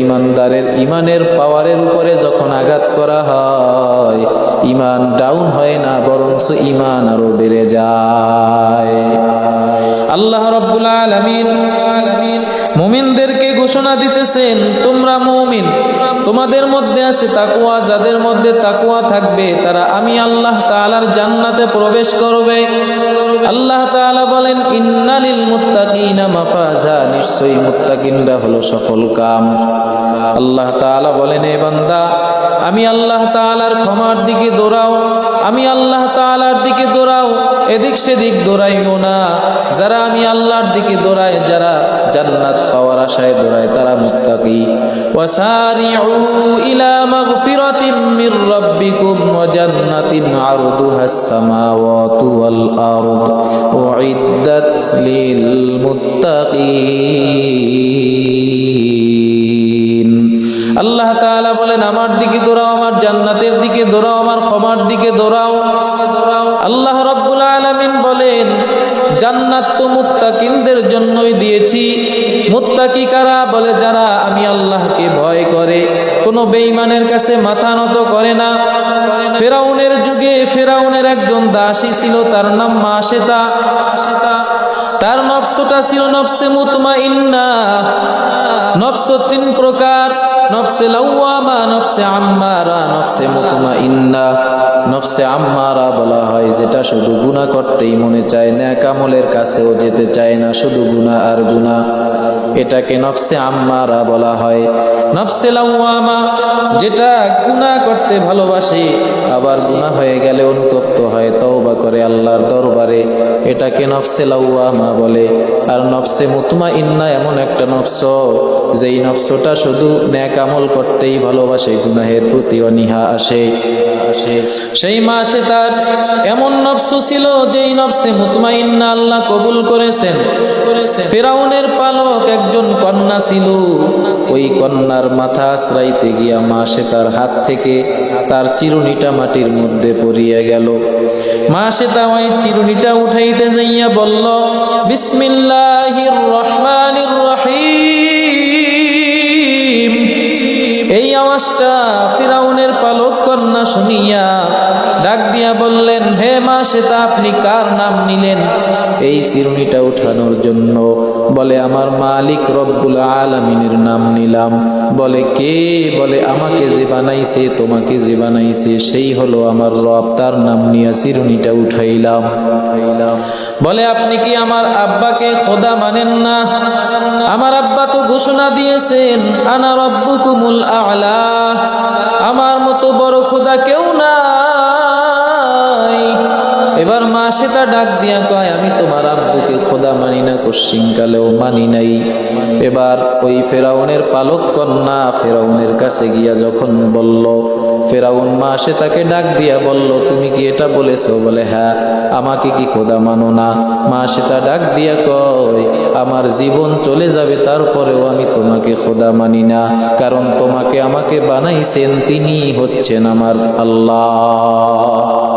ইমানদারের ইমানের পাওয়ারের উপরে যখন আঘাত করা হয়, ইমান ডাউন হয় না, বরঞ্চ ইমান আরো বেড়ে যায়। আল্লাহ রাব্বুল আলামিন মুমিনদেরকে ঘোষণা দিতেছেন, তোমরা মুমিন, তোমাদের মধ্যে আছে তাকওয়া, যাদের মধ্যে তাকওয়া থাকবে তারা আমি আল্লাহ তাআলার জান্নাতে প্রবেশ করবে। আল্লাহ তাআলা বলেন, ইন্নালিল মুত্তাকিনা মাফাজা, নিশ্চয়ই মুত্তাকিনরা হলো সফল কাম। আল্লাহ তাআলা বলেন, এ বান্দা, আমি আল্লাহ তাআলার ক্ষমার দিকে দৌড়াও, আমি আল্লাহ তাআলার দিকে দৌড়াও, এদিক সেদিক দৌড়াইও না। যারা আমি আল্লাহর দিকে দৌড়ায়, যারা জান্নাত পাওয়ার আশায় দৌড়ায়, তারা মুত্তাকি। ওয়াসারিউ ইলা মাগফিরাতিম মির রাব্বিকুম ওয়া জান্নাতিন আরদুহাস সামাওয়াতু ওয়াল আরদ উইদ্দাত লিল মুত্তাকিন। আল্লাহ তাআলা বলেন, আমার দিকে দৌড়াও, আমার জান্নাতের দিকে দৌড়াও, আমার ক্ষমার দিকে দৌড়াও। আল্লাহ রাব্বুল আলামিন বলেন, জান্নাত তো মুত্তাকিনদের জন্যই দিয়েছি। মুত্তাকি কারা? বলে যারা আমি আল্লাহকে ভয় করে, কোনো বেঈমানের কাছে মাথা নত করে না। ফেরাউনের যুগে ফেরাউনের একজন দাসী ছিল, তার নাম মাশেতা। তার নফসটা ছিল নফসে মুতমাইন্না। নফস তিন প্রকার: নফসে লাওয়ামা, নফসে আম্মারা, নফসে মুতমাইন্না। নফসে আম্মারা বলা হয় যেটা শুধু গুনাহ করতেই মনে চায়, নেক আমলের কাছেও যেতে চায় না, শুধু গুনাহ আর গুনাহ, এটাকে নফসে আম্মারা বলা হয়। নফসে লাওয়ামা যেটা গুনাহ করতে ভালোবাসে, আবার গুনাহ হয়ে গেলে অনুতপ্ত হয়, তওবা করে আল্লাহর দরবারে, এটাকে নফসে লাওয়ামা বলে। আর নফসে মুতমাইন্না এমন একটা নফস, যেই নফসটা শুধু নেক আমল করতেই ভালোবাসে, গুনাহের প্রতি অনীহা আসে। সেই মাসে তার এমন নফস ছিল, যেই নফসে মুতমাইন্না আল্লাহ কবুল করেছেন। ফেরাউনের পালক একজন কন্যা ছিল, ওই কন্যার মাথা আশ্রাইতে গিয়া মাসে তার হাত থেকে তার চিরুনিটা মাটির মধ্যে পড়িয়া গেল। মাসে তা ওই চিরুনিটা উঠাইতে যাইয়া বলল, বিসমিল্লাহির রহমানির রহিম। এই আওয়াজটা ফিরাউনের পালক কন্যা শুনিয়া ডাক দিয়া বললেন, হে মাশেতা, আপনি কার নাম নিলেন এই চিরুনিটা উঠানোর জন্য? বলে, আমার মালিক রব্বুল আলামিনের নাম নিলাম। বলে, কে? বলে, আমাকে যে বানাইছে, তোমাকে যে বানাইছে সেই হলো আমার রব, তার নাম নিয়ে চিরুনিটা উঠাইলাম। বলে, আপনি কি আমার আব্বাকে খোদা মানেন না? আমার আব্বা তো ঘোষণা দিয়েছেন, আনা রব্বুকুমুল আ'লা, আমার মতো বড় খোদা কেউ নাই। এবার মাশেতা ডাক দিয়া কয়, আমি তোমার আব্বুকে খোদা মানি না, কশ্চিনকালেও মানি নাই। এবার ওই ফেরাউনের পালক কন্যা ফেরাউনের কাছে গিয়া যখন বলল, ফেরাউন মাশেতাকে ডাক দিয়া বলল, তুমি কি এটা বলেছো? বলে, হ্যাঁ। আমাকে কি খোদা মানো না? মাশেতা ডাক দিয়া কয়, আমার জীবন চলে যাবে তারপরেও আমি তোমাকে খোদা মানি না, কারণ তোমাকে আমাকে বানাইছেন তিনি হচ্ছেন আমার আল্লাহ।